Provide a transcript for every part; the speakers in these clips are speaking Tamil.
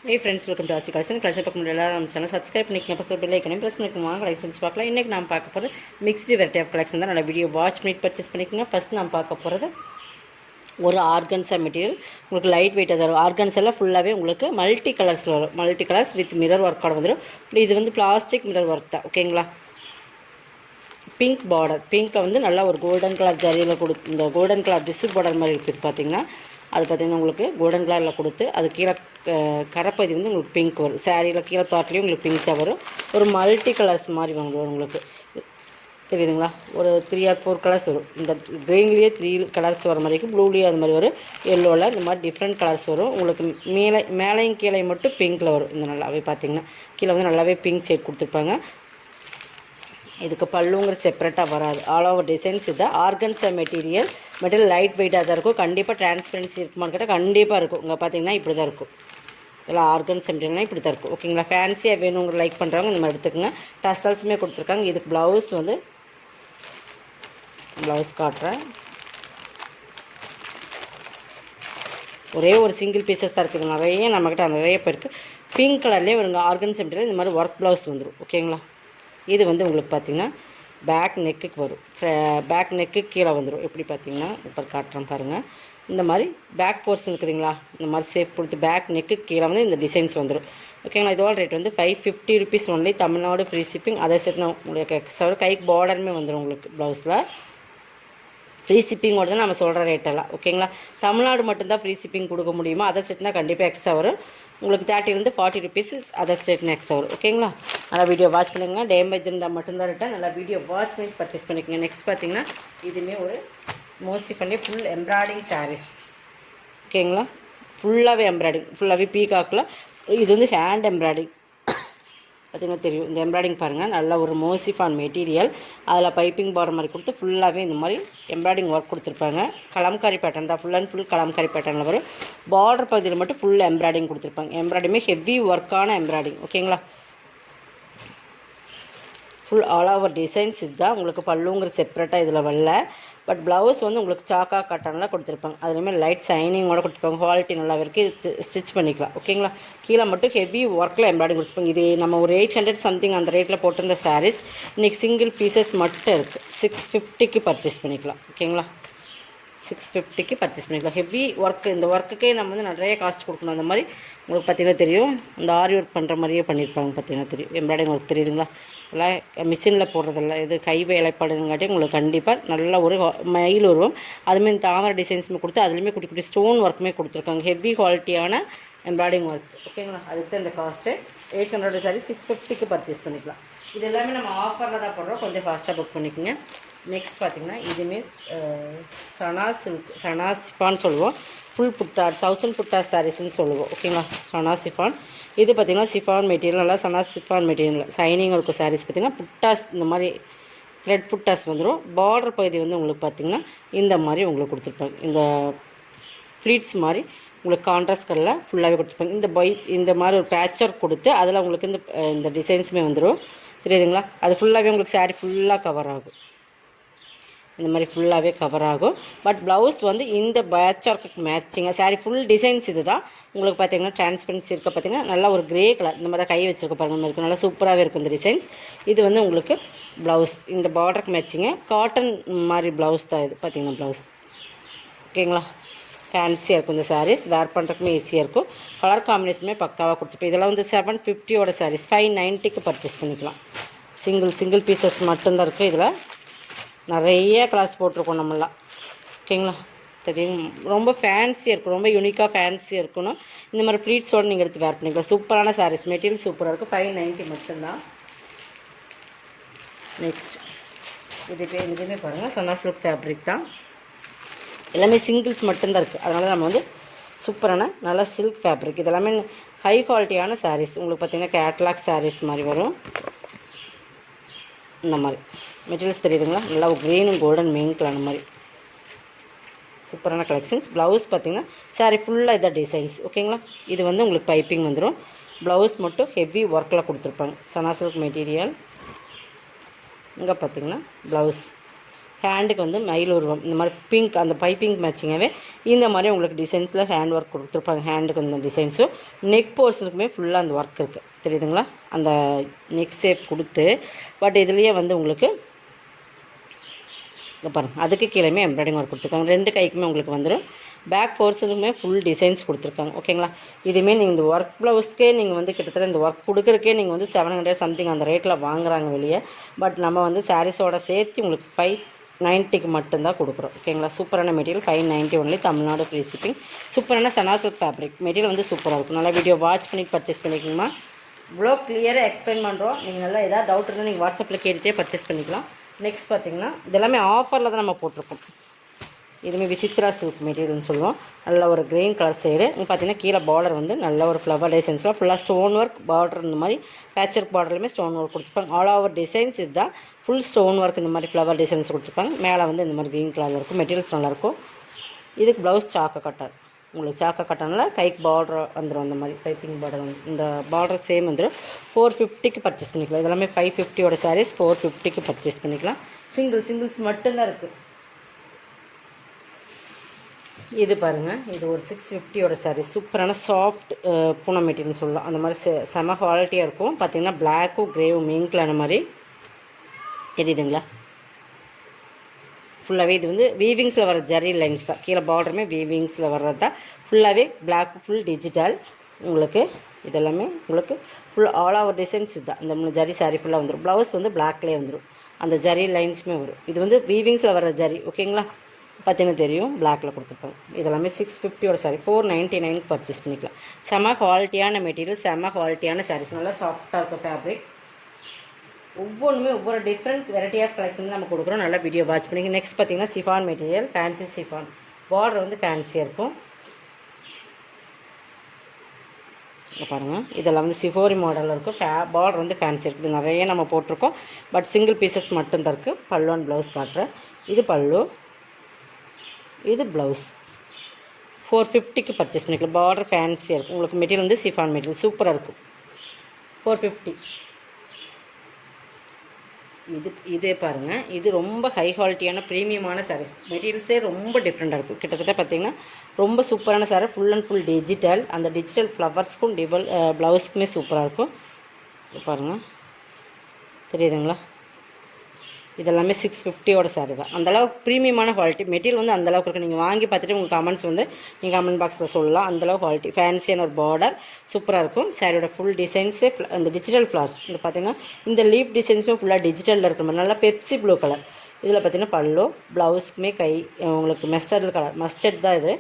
Hey friends, welcome to Asi Collection. Collection பார்க்க முடியல நம்ம சேனல் சப்ஸ்கிரைப் பண்ணிக்கங்க, பக்கத்துல பெல் ஐக்கனையும் பிரஸ் பண்ணிக்கங்க. வாங்க கலெக்ஷன்ஸ் பார்க்கலாம். இன்னைக்கு நான் பார்க்க போறது மிக்ஸ்டு வெரைட்டி ஆஃப் கலெக்ஷன் தான். நல்ல வீடியோ வாட்ச் பண்ணி பர்ச்சேஸ் பண்ணிக்கங்க. ஃபர்ஸ்ட் நான் பார்க்க போறது ஒரு ஆர்கன்ஸா மெட்டீரியல். உங்களுக்கு லைட் வெயிட்டாக தரும். ஆர்கன்ஸ் எல்லாம் ஃபுல்லாகவே உங்களுக்கு மல்டி கலர்ஸில் வரும். மல்டி கலர்ஸ் வித் மிரர் ஒர்க்கோட வந்துடும். இது வந்து பிளாஸ்டிக் மிரர் ஒர்க் தான், ஓகேங்களா. பிங்க் பார்டர், பிங்க்கில் வந்து நல்லா ஒரு கோல்டன் கலர் ஜரியில் இந்த கோல்டன் கலர் டிஷ்யூ பார்டர் மாதிரி இருக்குது பார்த்தீங்கன்னா. அது பார்த்திங்கன்னா உங்களுக்கு கோல்டன் கலரில் கொடுத்து அது கீழே கரப்பதி வந்து உங்களுக்கு பிங்க் வரும். சாரியில் கீழே பார்ட்லேயும் உங்களுக்கு பிங்க்காக வரும். ஒரு மல்டி கலர்ஸ் மாதிரி வரும் உங்களுக்கு, தெரியுதுங்களா. ஒரு 3 or 4 கலர்ஸ் வரும். இந்த க்ரீன்லேயே 3 கலர்ஸ் வர மாதிரி இருக்கும். ப்ளூலேயே அது மாதிரி வரும். எல்லோவில் இந்த மாதிரி டிஃப்ரெண்ட் கலர்ஸ் வரும். உங்களுக்கு மேலேயும் கீழே மட்டும் பிங்க்கில் வரும். இந்த நல்லாவே பார்த்தீங்கன்னா கீழே வந்து நல்லாவே பிங்க் ஷேட் கொடுத்துருப்பாங்க. இதுக்கு பல்லுங்கிற செப்பரேட்டாக வராது. ஆல் ஓவர் டிசைன்ஸ் இதுதான். ஆர்கன்ஸா மெட்டீரியல் லைட் வெயிட்டாக தான் இருக்கும். கண்டிப்பாக டிரான்ஸ்பரன்சி இருக்குமான்னு கேட்டால் கண்டிப்பாக இருக்கும். இங்கே பார்த்தீங்கன்னா இப்படி தான் இருக்கும். இதெல்லாம் ஆர்கன்ஸா மெட்டீரியல்னால் இப்படி தான் இருக்கும், ஓகேங்களா. ஃபேன்சியாக வேணுங்கிற லைக் பண்ணுறவங்க இந்த மாதிரி எடுத்துக்கோங்க. டசல்ஸுமே கொடுத்துருக்காங்க. இதுக்கு ப்ளவுஸ் வந்து ப்ளவுஸ் காட்டுறேன். ஒரே ஒரு சிங்கிள் பீசஸ் தான் இருக்குது. நம்மக்கிட்ட நிறைய பேருக்கு பிங்க் கலர்லேயே வருங்க. ஆர்கன்ஸா மெட்டீரியல் இந்த மாதிரி ஒர்க் ப்ளவுஸ் வந்துடும், ஓகேங்களா. இது வந்து உங்களுக்கு பார்த்திங்கன்னா பேக் நெக்குக்கு வரும். பேக் நெக்கு கீழே வந்துடும். எப்படி பார்த்தீங்கன்னா இப்போ காட்டுறேன் பாருங்கள். இந்த மாதிரி பேக் போர்ஷன் இருக்குதுங்களா, இந்த மாதிரி சேஃப் கொடுத்து பேக் நெக்கு கீழே வந்து இந்த டிசைன்ஸ் வந்துடும், ஓகேங்களா. இதோட ரேட் வந்து 550 rupees only. Tamil Nadu free shipping. அதே செட்னா உங்களுக்கு எக்ஸ்ட்ரா கைக்கு பார்டருமே வந்துடும் உங்களுக்கு ப்ளவுஸில். ஃப்ரீ ஷிப்பிங்கோட தான் நம்ம சொல்கிற ரேட்டெல்லாம், ஓகேங்களா. தமிழ்நாடு மட்டும்தான் ஃப்ரீ ஷிப்பிங் கொடுக்க முடியுமா. அதர் செட்னா கண்டிப்பாக எக்ஸ்ட்ரா வரும். உங்களுக்கு 30 to 40 rupees other state next வரும், ஓகேங்களா. நல்லா வீடியோ வாட்ச் பண்ணுங்க. டேமேஜ் இருந்தால் மட்டும்தான் ரிட்டன். நல்லா வீடியோ வாட்ச் பண்ணி பர்ச்சேஸ் பண்ணிக்கோங்க. நெக்ஸ்ட் பார்த்தீங்கன்னா இதுவுமே ஒரு மோஸ்ட்லி பண்ணி ஃபுல் எம்ப்ராய்டிங் சாரீஸ், ஓகேங்களா. ஃபுல்லாகவே எம்ப்ராய்டிங், ஃபுல்லாகவே பீகாக்கில். இது வந்து ஹேண்ட் எம்ப்ராய்டிங் பார்த்திங்கன்னா தெரியும். இந்த எம்ப்ராய்டிங் பாருங்கள். நல்ல ஒரு மோசிஃபான் மெட்டீரியல். அதில் பைப்பிங் பார்டர் மாதிரி கொடுத்து ஃபுல்லாகவே இந்த மாதிரி எம்ப்ராய்டிங் ஒர்க் கொடுத்துருப்பாங்க. கலம்காரி பேட்டர்ன் தான், ஃபுல் அண்ட் ஃபுல் கலம்காரி பேட்டர்னில் வரும். பார்டர் பகுதியில் மட்டும் ஃபுல் எம்ப்ராய்டிங் கொடுத்துருப்பாங்க. எம்ப்ராய்டிங்குமே ஹெவி ஒர்க்கான எம்ப்ராய்டிங், ஓகேங்களா. ஃபுல் ஆல் ஓவர் டிசைன்ஸ் இதுதான். உங்களுக்கு பல்லுங்கிற செப்பரேட்டாக இதில் வரல. பட் ப்ளவுஸ் வந்து உங்களுக்கு சாக்கா காட்டனில் கொடுத்துருப்பாங்க. அதுலேயுமே லைட் சைனிங்கோட கொடுத்துருப்பாங்க. குவாலிட்டி நல்லா இருக்குது. இது ஸ்டிச் பண்ணிக்கலாம், ஓகேங்களா. கீழே மட்டும் ஹெவி ஒர்க்கில் எம்ப்ராய்டிங் கொடுத்துருப்பாங்க. இது நம்ம ஒரு 800 சம்திங் அந்த ரேட்டில் போட்டிருந்த சாரீஸ் இன்றைக்கி சிங்கிள் பீசஸ் மட்டும் இருக்குது. 650க்கு பர்ச்சேஸ் பண்ணிக்கலாம், ஓகேங்களா. 650க்கு பர்ச்சேஸ் பண்ணிக்கலாம். Heavy work. இந்த ஒர்க்குக்கே நம்ம வந்து நிறைய காஸ்ட் கொடுக்கணும். அந்த மாதிரி உங்களுக்கு பார்த்தீங்கன்னா தெரியும். இந்த ஆரி ஒர்க் பண்ணுற மாதிரியே பண்ணியிருப்பாங்க, பார்த்தீங்கன்னா தெரியும். எம்ப்ராய்டிங் ஒர்க் தெரியுதுங்களா. எல்லாம் மிஷினில் போடுறதில்ல, இது கை வேலைப்பாடுங்காட்டி உங்களுக்கு கண்டிப்பாக நல்ல ஒரு மயில் உருவம். அதுமாதிரி தாமரை டிசைன்ஸுமே கொடுத்து அதுலேயுமே குட்டி குட்டி ஸ்டோன் ஒர்க்குமே கொடுத்துருக்காங்க. ஹெவி குவாலிட்டியான எம்ப்ராய்டிங் ஒர்க், ஓகேங்களா. அதுக்கு தான் இந்த காஸ்ட்டு. 800 சாரி 650க்கு பர்ச்சேஸ் பண்ணிக்கலாம். இது எல்லாமே நம்ம ஆஃபரில் தான் போடுறோம். கொஞ்சம் ஃபாஸ்ட்டாக புக் பண்ணிக்கோங்க. நெக்ஸ்ட் பார்த்திங்கன்னா இதுவுமே சனா சில்க், சனா சிஃபான்னு சொல்லுவோம். ஃபுல் புட்டா 1000 புட்டா சாரீஸ்ன்னு சொல்லுவோம், ஓகேங்களா. சனா சிஃபான். இது பார்த்திங்கன்னா சிஃபான் மெட்டீரியல். நல்லா சனா சிஃபான் மெட்டீரியல் சைனிங் இருக்கும் சாரீஸ். பார்த்திங்கன்னா புட்டாஸ் இந்த மாதிரி த்ரெட் புட்டாஸ் வந்துடும். பார்டர் பகுதி வந்து உங்களுக்கு பார்த்திங்கன்னா இந்த மாதிரி உங்களுக்கு கொடுத்துருப்பாங்க. இந்த ஃப்ளீட்ஸ் மாதிரி உங்களுக்கு கான்ட்ராஸ்ட் கலரில் ஃபுல்லாகவே கொடுத்துருப்பாங்க. இந்த மாதிரி ஒரு பேச்சர் கொடுத்து அதில் உங்களுக்கு இந்த டிசைன்ஸுமே வந்துடும், தெரியுதுங்களா. அது ஃபுல்லாகவே உங்களுக்கு சாரீ ஃபுல்லாக கவர் ஆகும். இந்த மாதிரி ஃபுல்லாகவே கவர் ஆகும். பட் ப்ளவுஸ் வந்து இந்த பேட்ச் ஒர்க்குக்கு மேட்சிங்காக சாரீ ஃபுல் டிசைன்ஸ் இது தான். உங்களுக்கு பார்த்தீங்கன்னா டிரான்ஸ்பரன்சி இருக்க பார்த்தீங்கன்னா நல்லா ஒரு கிரே கலர் இந்த மாதிரி கை வச்சுருக்க பாருங்கள் இருக்குது. நல்லா சூப்பராகவே இருக்கும் இந்த டிசைன்ஸ். இது வந்து உங்களுக்கு ப்ளவுஸ் இந்த பார்டருக்கு மேட்சிங்க காட்டன் மாதிரி ப்ளவுஸ் தான் இது பார்த்தீங்கன்னா ப்ளவுஸ், ஓகேங்களா. ஃபேன்சியாக இருக்கும் இந்த சாரீஸ். வேர் பண்ணுறதுக்குமே ஈஸியாக இருக்கும். கலர் காம்பினேஷனுமே பக்காவாக கொடுத்துருப்போம். இதெல்லாம் வந்து 750 சாரீஸ் 590க்கு பர்ச்சேஸ் பண்ணிக்கலாம். சிங்கிள் பீசஸ் மட்டும்தான் இருக்குது. இதில் நிறைய கிளாஸ் போட்டிருக்கோம் நம்மளாம், ஓகேங்களா. தெரியும். ரொம்ப ஃபேன்சியாக இருக்கும், ரொம்ப யூனிக்காக ஃபேன்சியாக இருக்கணும். இந்த மாதிரி ஃப்ளீட்ஸோடு நீங்கள் எடுத்து வேர் பண்ணிக்கலாம். சூப்பரான சாரீஸ். மெட்டீரியல் சூப்பராக இருக்கும். 590 மட்டும்தான். நெக்ஸ்ட் இதுவுமே பாருங்கள். சனா சில்க் ஃபேப்ரிக் தான். எல்லாமே சிங்கிள்ஸ் மட்டும்தான் இருக்குது. அதனால நம்ம வந்து சூப்பரான நல்லா சில்க் ஃபேப்ரிக். இதெல்லாமே ஹை குவாலிட்டியான சாரீஸ். உங்களுக்கு பார்த்திங்கன்னா கேட்லாக் சாரீஸ் மாதிரி வரும். இந்த மாதிரி மெட்டீரியல்ஸ் தெரியுதுங்களா. நல்லா க்ரீனும் கோல்டன் மெயின் கலர் மாதிரி சூப்பரான கலெக்ஷன்ஸ். ப்ளவுஸ் பார்த்திங்கன்னா சாரீ ஃபுல்லாக இதான் டிசைன்ஸ், ஓகேங்களா. இது வந்து உங்களுக்கு பைப்பிங் வந்துடும். ப்ளவுஸ் மட்டும் ஹெவி ஒர்க்கில் கொடுத்துருப்பாங்க. சனா சில்க் மெட்டீரியல். இங்கே பார்த்திங்கன்னா ப்ளவுஸ் ஹேண்டுக்கு வந்து மயில் உருவம் இந்த மாதிரி பிங்க் அந்த பைப்பிங் மேட்சிங்காகவே இந்த மாதிரி உங்களுக்கு டிசைன்ஸில் ஹேண்ட் ஒர்க் கொடுத்துருப்பாங்க. ஹேண்டுக்கு இந்த டிசைன்ஸும் நெக் போர்ஷனுக்குமே ஃபுல்லாக அந்த ஒர்க் இருக்குது தெரியுதுங்களா, அந்த நெக் ஷேப் கொடுத்து. பட் இதுலேயே வந்து உங்களுக்கு இங்கே பாருங்கள், அதுக்கு கீழேயுமே எம்ப்ராய்டிங் ஒர்க் கொடுத்துருக்காங்க. 2 கைக்குமே உங்களுக்கு வந்துடும். பேக் ஃபோர்ஸுக்குமே ஃபுல் டிசைன்ஸ் கொடுத்துருக்காங்க. ஓகேங்களா, இதுவுமே நீங்கள் இந்த ஒர்க் ப்ளவுஸ்க்கே நீங்கள் வந்து கிட்டத்தட்ட இந்த ஒர்க் கொடுக்குறக்கே நீங்கள் வந்து 700 சம்திங் அந்த ரேட்டில் வாங்குறாங்க வெளியே. பட் நம்ம வந்து சாரீஸோட சேர்த்து உங்களுக்கு 590க்கு மட்டும்தான் கொடுக்குறோம். ஓகேங்களா, சூப்பரான material 590 only, Tamil Nadu free shipping. சூப்பரான சனா சில்க் ஃபேப்ரிக் மெட்டீரியல் வந்து சூப்பராக இருக்கும். நல்லா வீடியோ வாட்ச் பண்ணி பர்ச்சேஸ் பண்ணிக்கோங்கம்மா. இவ்வளோ கிளியராக எக்ஸ்பிளைன் பண்ணுறோம். நீங்கள் நல்லா ஏதாவது டவுட் இருந்தால் நீங்கள் வாட்ஸ்அப்பில் கேட்டுகிட்டே பர்ச்சேஸ் பண்ணிக்கலாம். நெக்ஸ்ட் பார்த்திங்கன்னா இதெல்லாமே ஆஃபரில் தான் நம்ம போட்டிருக்கோம். இதுவுமே விசித்ரா சில்க் மெட்டீரியல்னு சொல்லுவோம். நல்ல ஒரு க்ரீன் கலர் சைடு. இங்கே பார்த்தீங்கன்னா கீழே பார்டர் வந்து நல்ல ஒரு ஃப்ளவர் டிசைன்ஸ்லாம் ஃபுல்லாக ஸ்டோன் ஒர்க் பார்டர், இந்த மாதிரி பேட்ச் ஒர்க் பார்டர்லையுமே ஸ்டோன் ஒர்க் கொடுத்துருப்பாங்க. ஆல் ஓவர் டிசைன்ஸ் இதுதான், ஃபுல் ஸ்டோன் ஒர்க் இந்த மாதிரி ஃப்ளவர் டிசைன்ஸ் கொடுத்துருப்பாங்க. மேலே வந்து இந்த மாதிரி க்ரீன் கலரில் இருக்கும். மெட்டீரியல்ஸ் நல்லாயிருக்கும். இதுக்கு ப்ளவுஸ் சாக்கா கட்டர், உங்களுக்கு சாக்கா கட்டனில் கைக்கு பார்டர் வந்துடும். அந்த மாதிரி பைப்பிங் பார்டர் வந்து இந்த பார்டர் சேம் வந்துடும். 450க்கு பர்ச்சேஸ் பண்ணிக்கலாம். இதெல்லாமே 550யோட சாரீஸ் 450க்கு பர்ச்சேஸ் பண்ணிக்கலாம். சிங்கிள்ஸ் மட்டும்தான் இருக்குது. இது பாருங்கள், இது ஒரு 650யோட சாரீ. சூப்பரான சாஃப்ட் பூனம் மெட்டீரியல்னு சொல்லலாம். அந்த மாதிரி செம குவாலிட்டியாக இருக்கும். பார்த்திங்கன்னா பிளாக்கும் க்ரேவும் மிங்க்லான மாதிரி தெரியுதுங்களா. ஃபுல்லாகவே இது வந்து வீவிங்ஸில் வர ஜரி லைன்ஸ் தான். கீழே பார்டருமே வீவிங்ஸில் வர்றது தான். ஃபுல்லாகவே பிளாக், ஃபுல் டிஜிட்டல். உங்களுக்கு இதெல்லாமே உங்களுக்கு ஃபுல் ஆல் ஓவர் டிசைன்ஸ் இதுதான். இந்த 3 ஜரி சாரீ ஃபுல்லாக வந்துடும். ப்ளவுஸ் வந்து பிளாக்லேயே வந்துடும். அந்த ஜரி லைன்ஸுமே வரும். இது வந்து வீவிங்ஸில் வர ஜரி. ஓகேங்களா, பார்த்தீங்கன்னா தெரியும், பிளாக்கில் கொடுத்துருப்பாங்க. இதெல்லாமே 650யோட சாரீ 499க்கு பர்ச்சேஸ் பண்ணிக்கலாம். செம குவாலிட்டியான மெட்டீரியல், செம குவாலிட்டியான சாரீஸ். நல்லா சாஃப்டாக இருக்கும் ஃபேப்ரிக். ஒவ்வொன்றுமே ஒவ்வொரு டிஃப்ரெண்ட் வெரைட்டி ஆஃப் கலெக்ஷன் நம்ம கொடுக்குறோம். நல்லா வீடியோ வாட்ச் பண்ணிங்க. நெக்ஸ்ட் பார்த்தீங்கன்னா chiffon material, fancy chiffon. Border வந்து ஃபேன்சியாக இருக்கும். பாருங்கள், இதெல்லாம் வந்து சிஃபோரி மாடலில் இருக்கும். பார்டர் வந்து ஃபேன்சி இருக்குது. நிறைய நம்ம போட்டிருக்கோம். பட் சிங்கிள் பீசஸ் மட்டும்தான் இருக்குது. பல்லு அண்ட் ப்ளவுஸ் காட்டுறேன். இது பல்லு, இது ப்ளவுஸ். 450க்கு பர்ச்சேஸ் பண்ணிக்கலாம். பார்டர் ஃபேன்சியாக இருக்கும். உங்களுக்கு மெட்டீரியல் வந்து சிஃபான் மெட்டீரியல் சூப்பராக இருக்கும். 450. இதே பாருங்கள், இது ரொம்ப ஹை குவாலிட்டியான ப்ரீமியமான சாரீஸ். மெட்டீரியல்ஸே ரொம்ப டிஃப்ரெண்ட்டாக இருக்கும். கிட்டத்தட்ட பார்த்திங்கன்னா ரொம்ப சூப்பரான sari. Full and full digital. அந்த டிஜிட்டல் ஃப்ளவர்ஸ்க்கும் ப்ளவுஸ்க்குமே சூப்பராக இருக்கும். பாருங்கள், தெரியுதுங்களா. இதெல்லாமே 650யோட சாரீ தான். அந்தளவுக்கு ப்ரீமியமான குவாலிட்டி. மெட்டீரியல் வந்து அந்தளவுக்கு இருக்குது. நீங்கள் வாங்கி பார்த்துட்டு உங்கள் கமெண்ட்ஸ் வந்து நீங்கள் கமெண்ட் பாக்ஸில் சொல்லலாம். அந்தளவுக்கு குவாலிட்டி. ஃபேன்சியான ஒரு பார்டர் சூப்பராக இருக்கும். சாரியோட ஃபுல் டிசைன்ஸே இந்த டிஜிட்டல் ஃப்ளார்ஸ். இந்த பார்த்திங்கன்னா இந்த லீப் டிசைன்ஸுமே ஃபுல்லாக டிஜிட்டலில் இருக்கிற மாதிரி நல்லா பெப்சி ப்ளூ கலர். இதில் பார்த்திங்கன்னா பல்லு, ப்ளவுஸ்க்குமே உங்களுக்கு மஸ்டர்ட் கலர். மஸ்டர்ட் தான் இது.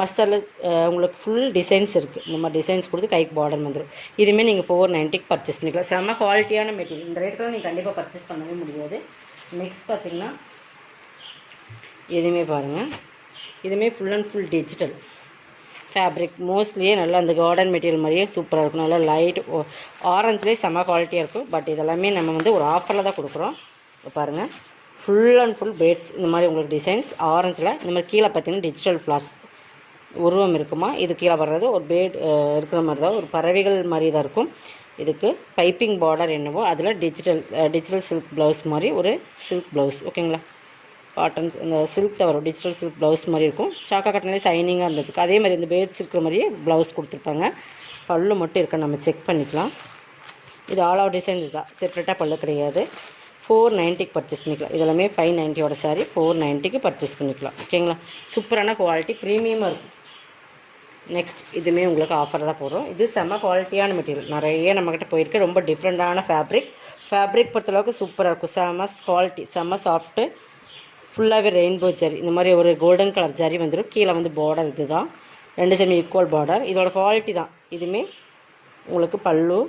மஸ்டர்டில் உங்களுக்கு ஃபுல் டிசைன்ஸ் இருக்குது. இந்த மாதிரி டிசைன்ஸ் கொடுத்து கைக்கு பார்டர் வந்துடும். இதுவுமே நீங்கள் 490க்கு பர்ச்சேஸ் பண்ணிக்கலாம். செம்ம குவாலிட்டியான மெட்டீரியல். இந்த ரேட்டுக்கெல்லாம் நீங்கள் கண்டிப்பாக பர்ச்சேஸ் பண்ணவே முடியாது. நெக்ஸ்ட் பார்த்திங்கன்னா இதுவுமே பாருங்கள், இதுவுமே full and full digital fabric. மோஸ்ட்லியே நல்லா அந்த கார்டன் மெட்டீரியல் மாதிரியே சூப்பராக இருக்கும். நல்லா லைட் ஆரஞ்சுலேயே செம்ம குவாலிட்டியாக இருக்கும். பட் இதெல்லாமே நம்ம வந்து ஒரு ஆஃபரில் தான் கொடுக்குறோம். பாருங்கள், ஃபுல் அண்ட் ஃபுல் பேட்ஸ் இந்த மாதிரி உங்களுக்கு டிசைன்ஸ் ஆரஞ்சில். இந்த மாதிரி கீழே பார்த்திங்கன்னா டிஜிட்டல் ஃப்ளார்ஸ் உருவம் இருக்குமா. இது கீழே வர்றது ஒரு பேட் இருக்கிற மாதிரி தான், ஒரு பறவைகள் மாதிரி தான் இருக்கும். இதுக்கு பைப்பிங் பார்டர் என்னவோ அதில் டிஜிட்டல் சில்க் ப்ளவுஸ் மாதிரி ஒரு சில்க் ப்ளவுஸ். ஓகேங்களா, காட்டன்ஸ் இந்த சில்க் தான் வரும். டிஜிட்டல் சில்க் ப்ளவுஸ் மாதிரி இருக்கும். சாக்கா கட்டன்லேயே ஷைனிங்காக இருந்துருக்கு. அதே மாதிரி இந்த பேட்ஸ் இருக்கிற மாதிரியே ப்ளவுஸ் கொடுத்துருப்பாங்க. பல்லு மட்டும் இருக்க நம்ம செக் பண்ணிக்கலாம். இது ஆல் ஓவர் டிசைன்ஸ் தான், செப்ரேட்டாக பல்லு கிடையாது. 490க்கு பர்ச்சேஸ் பண்ணிக்கலாம். இதெல்லாமே 590யோட சாரீ 490க்கு பர்ச்சேஸ் பண்ணிக்கலாம். ஓகேங்களா, சூப்பரான குவாலிட்டி, ப்ரீமியமாக இருக்கும். நெக்ஸ்ட் இதுவுமே உங்களுக்கு ஆஃபர் தான் போடுறோம். இது செம்ம குவாலிட்டியான மெட்டீரியல். நிறைய நம்மக்கிட்ட போயிருக்கு. ரொம்ப டிஃப்ரெண்ட்டான ஃபேப்ரிக் பொறுத்தளவுக்கு சூப்பராக இருக்கும். செம்ம குவாலிட்டி, செம்ம சாஃப்ட்டு. ஃபுல்லாகவே ரெயின்போ ஜரி. இந்த மாதிரி ஒரு கோல்டன் கலர் ஜரி வந்துடும். கீழே வந்து பார்டர் இது தான். 2 சைடு ஈக்குவல் பார்டர். இதோட குவாலிட்டி தான். இதுவுமே உங்களுக்கு பல்லு,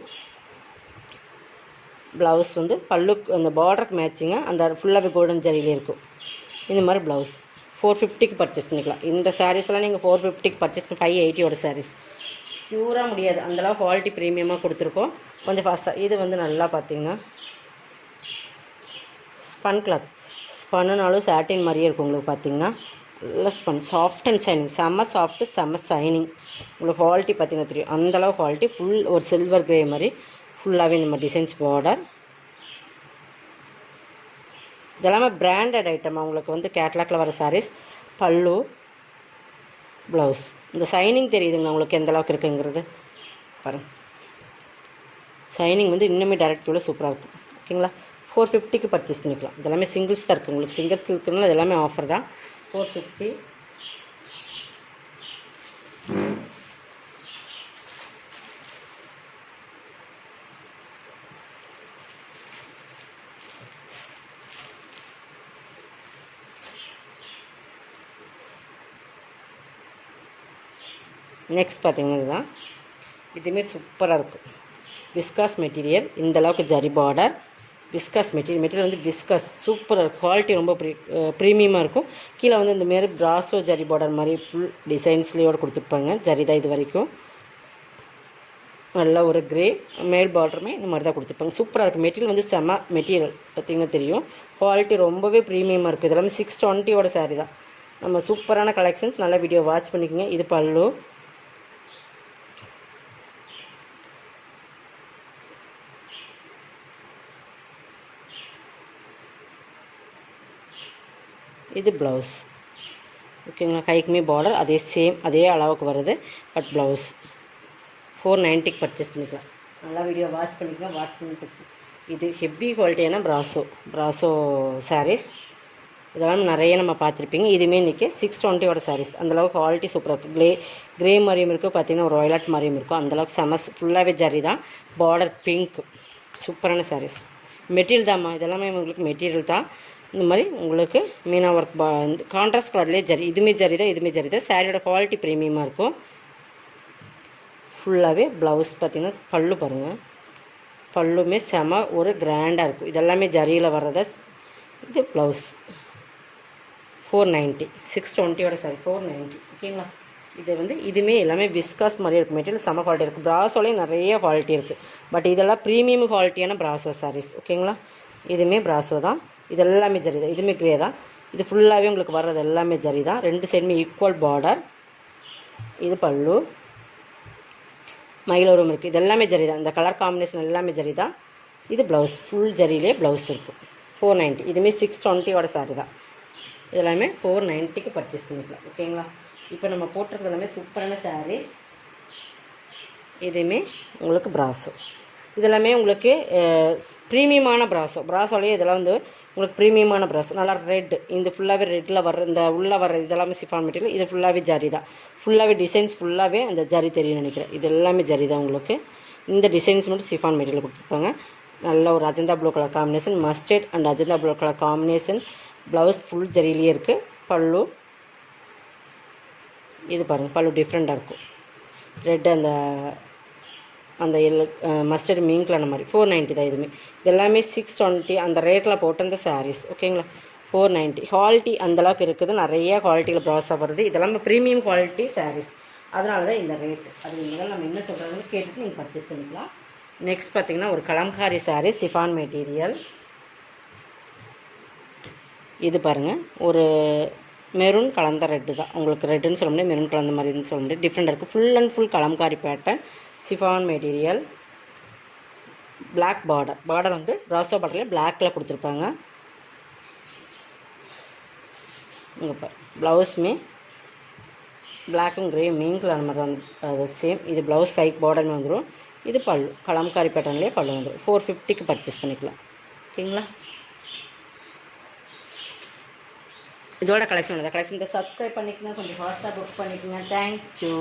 ப்ளவுஸ் வந்து பல்லுக்கு அந்த பார்டருக்கு மேட்சிங்காக அந்த ஃபுல்லாகவே கோல்டன் ஜரியிலே இருக்கும். இந்த மாதிரி ப்ளவுஸ் 450க்கு பர்ச்சேஸ் பண்ணிக்கலாம். இந்த சாரீஸ்லாம் நீங்கள் 450க்கு பர்ச்சேஸ் பண்ணி 580யோட சாரீஸ் ப்யூராக முடியாது. அந்தளவு குவாலிட்டி ப்ரீமியமாக கொடுத்துருக்கோம். கொஞ்சம் ஃபாஸ்ட்டாக. இது வந்து நல்லா பார்த்தீங்கன்னா ஸ்பன் கிளாத். ஸ்பன்னுனாலும் சாட்டின் மாதிரியே இருக்கும். உங்களுக்கு பார்த்தீங்கன்னா நல்லா ஸ்பன், சாஃப்ட் அண்ட் ஷைனிங். செம்ம சாஃப்ட்டு, செம்ம ஷைனிங். உங்களுக்கு குவாலிட்டி பார்த்தீங்கன்னா தெரியும். அந்தளவு குவாலிட்டி. ஃபுல் ஒரு சில்வர் கிரே மாதிரி ஃபுல்லாகவே இந்த மாதிரி டிசைன்ஸ் பார்டர். இதெல்லாமே பிராண்டட் ஐட்டம். உங்களுக்கு வந்து கேட்லாக்ல வர சாரீஸ். பல்லு, ப்ளவுஸ். இந்த சைனிங் தெரியுதுங்க உங்களுக்கு எந்த அளவுக்கு இருக்குங்கிறது பாருங்கள். சைனிங் வந்து இன்னுமே டைரக்ட் வியூவில் சூப்பராக இருக்கும். ஓகேங்களா? 450க்கு பர்ச்சேஸ் பண்ணிக்கலாம். இதெல்லாமே சிங்கிள்ஸ் தான் இருக்குது. உங்களுக்கு சிங்கிள்ஸ் இருக்குன்னா இதெல்லாமே ஆஃபர் தான். 450. நெக்ஸ்ட் பார்த்தீங்கன்னா இதுதான். இதுவுமே சூப்பராக இருக்கும். விஸ்காஸ் மெட்டீரியல், இந்த அளவுக்கு ஜரி பார்டர். விஸ்காஸ் மெட்டீரியல் வந்து விஸ்காஸ் சூப்பராக இருக்கும். குவாலிட்டி ரொம்ப ப்ரீமியமாக இருக்கும். கீழே வந்து இந்த மாரி பிராசோ ஜரி பார்டர் மாதிரி ஃபுல் டிசைன்ஸ்லேயோடு கொடுத்துருப்பாங்க. ஜரி தான் இது வரைக்கும். நல்ல ஒரு கிரே மேல் பார்டருமே இந்த மாதிரி தான் கொடுத்துருப்பாங்க. சூப்பராக இருக்கும். மெட்டீரியல் வந்து செம மெட்டீரியல் பார்த்திங்கன்னா தெரியும். குவாலிட்டி ரொம்பவே ப்ரீமியமாக இருக்குது. இதெல்லாமே 620 சாரீ தான். நம்ம சூப்பரான கலெக்ஷன்ஸ். நல்லா வீடியோ வாட்ச் பண்ணிக்கோங்க. இது பல்லு. இது ப்ளவுஸ். ஓகேங்களா? கைக்குமே பார்டர் அதே சேம் அதே அளவுக்கு வருது. பட் ப்ளவுஸ் 490க்கு பர்ச்சேஸ் பண்ணிக்கலாம். நல்லா வீடியோ வாட்ச் பண்ணிக்கலாம். வாட்ச் பண்ணி பர்ச்சேஸ். இது ஹெவி குவாலிட்டியான ப்ராசோ சாரீஸ். இதெல்லாம் நிறைய நம்ம பார்த்துருப்பீங்க. இதுவுமே இன்றைக்கி 620 சாரீஸ். அந்தளவுக்கு குவாலிட்டி சூப்பராக இருக்குது. கிரே மாதிரியும் இருக்குது. பார்த்திங்கன்னா ஒரு வயலட் மாதிரியும் இருக்கும். அந்தளவுக்கு ஃபுல்லாகவே ஜரி தான். Border pink. சூப்பரான சாரீஸ். மெட்டீரியல் தான்மா. இதெல்லாமே உங்களுக்கு மெட்டீரியல் தான். இந்த மாதிரி உங்களுக்கு மீனா ஒர்க் கான்ட்ராஸ்ட் கலர்லேயே ஜரி. இதுவுமே ஜரி தான். சாரியோட குவாலிட்டி ப்ரீமியமாக இருக்கும். ஃபுல்லாகவே ப்ளவுஸ் பார்த்திங்கன்னா பல்லு பாருங்கள். பல்லுமே செம ஒரு கிராண்டாக இருக்கும். இதெல்லாமே ஜரியில் வர்றத. இது ப்ளவுஸ் 490. 620 சாரி 490. ஓகேங்களா? இது வந்து இதுவுமே எல்லாமே விஸ்காஸ் மாதிரி இருக்குது. மெட்டீரியல் செம குவாலிட்டி இருக்குது. ப்ராசோலேயும் நிறைய குவாலிட்டி இருக்குது. பட் இதெல்லாம் ப்ரீமியம் குவாலிட்டியான ப்ராசோ சாரீஸ். ஓகேங்களா? இதுவுமே ப்ராசோ தான். இது எல்லாமே ஜரி தான். இதுவுமே கிரே தான். இது ஃபுல்லாகவே உங்களுக்கு வர்றது எல்லாமே ஜரி தான். ரெண்டு சைடுமே ஈக்குவல் பார்டர். இது பல்லு. மயிலோரம் இருக்குது. இது எல்லாமே ஜரி தான். இந்த கலர் காம்பினேஷன் எல்லாமே ஜரி தான். இது ப்ளவுஸ். ஃபுல் ஜரியிலே ப்ளவுஸ் இருக்கும். 490. இதுவுமே 620 சாரி தான். இதெல்லாமே 490க்கு பர்ச்சேஸ் பண்ணிக்கலாம். ஓகேங்களா? இப்போ நம்ம போட்டிருக்கிறது எல்லாமே சூப்பரான சாரீஸ். இதுவுமே உங்களுக்கு ப்ராசோ. இதெல்லாமே உங்களுக்கு ப்ரீமியமான ப்ராசோலேயே இதெல்லாம் வந்து உங்களுக்கு ப்ரீமியமான ப்ராசோ. நல்லா ரெட். இந்த ஃபுல்லாகவே ரெட்டில் வர்ற இந்த உள்ளே வர்ற இதெல்லாமே சிஃபான் மெட்டீரியல். இது ஃபுல்லாகவே ஜரி தான். ஃபுல்லாகவே டிசைன்ஸ் ஃபுல்லாகவே அந்த ஜரி தெரியும்னு நினைக்கிறேன். இது எல்லாமே ஜரி தான். உங்களுக்கு இந்த டிசைன்ஸ் மட்டும் சிஃபான் மெட்டீரியல் கொடுத்துருப்பாங்க. நல்ல ஒரு Ajanta blue colour combination. Mustard and Ajanta blue colour combination. Blouse full ஜரியிலேயே இருக்குது. பல்லு இது பாருங்கள். பல்லு டிஃப்ரெண்ட்டாக இருக்கும். ரெட் அந்த எல்லோ மஸ்டர்ட் மீன் கலர் மாதிரி 490 தான். இதுவுமே இதெல்லாமே 620 அந்த ரேட்டில் போட்டு அந்த சாரீஸ். ஓகேங்களா? 490. குவாலிட்டி அந்தளவுக்கு இருக்குது. நிறைய குவாலிட்டியில் ப்ராசஸ் வருது. இதெல்லாமே ப்ரீமியம் குவாலிட்டி சாரீஸ். அதனால தான் இந்த ரேட்டு. அது நீங்கள் நம்ம என்ன சொல்கிறதுன்னு கேட்டுட்டு நீங்கள் பர்ச்சேஸ் பண்ணிக்கலாம். நெக்ஸ்ட் பார்த்திங்கன்னா ஒரு கலம்காரி சாரீ சிஃபான் மெட்டீரியல். இது பாருங்கள். ஒரு மெரூன் கலந்த ரெட்டு தான். உங்களுக்கு ரெட்டுன்னு சொல்ல முடியாது, மெரூன் கலந்த மாதிரின்னு சொல்ல முடியாது. டிஃப்ரெண்ட்டாக இருக்குது. Full and full kalamkari pattern chiffon material. Black border வந்து ப்ராசோ பார்டர்லேயே பிளாக்கில் கொடுத்துருப்பாங்க. இங்கே பாரு. ப்ளவுஸுமே பிளாக்கும் கிரே மீன் கலர் மாதிரி தான். அது சேம். இது ப்ளவுஸ் கைக்கு பார்டர்னு வந்துடும். இது பல்லு கலம்காரி பேட்டர்ன்லேயே பல்லு வந்துடும். 450க்கு பர்ச்சேஸ் பண்ணிக்கலாம். ஓகேங்களா? இதோட கலெக்ஷன் சப்ஸ்கிரைப் பண்ணிக்கங்க. கொஞ்சம் ஃபாஸ்ட்டாக புக் பண்ணிக்கோங்க. தேங்க்யூ.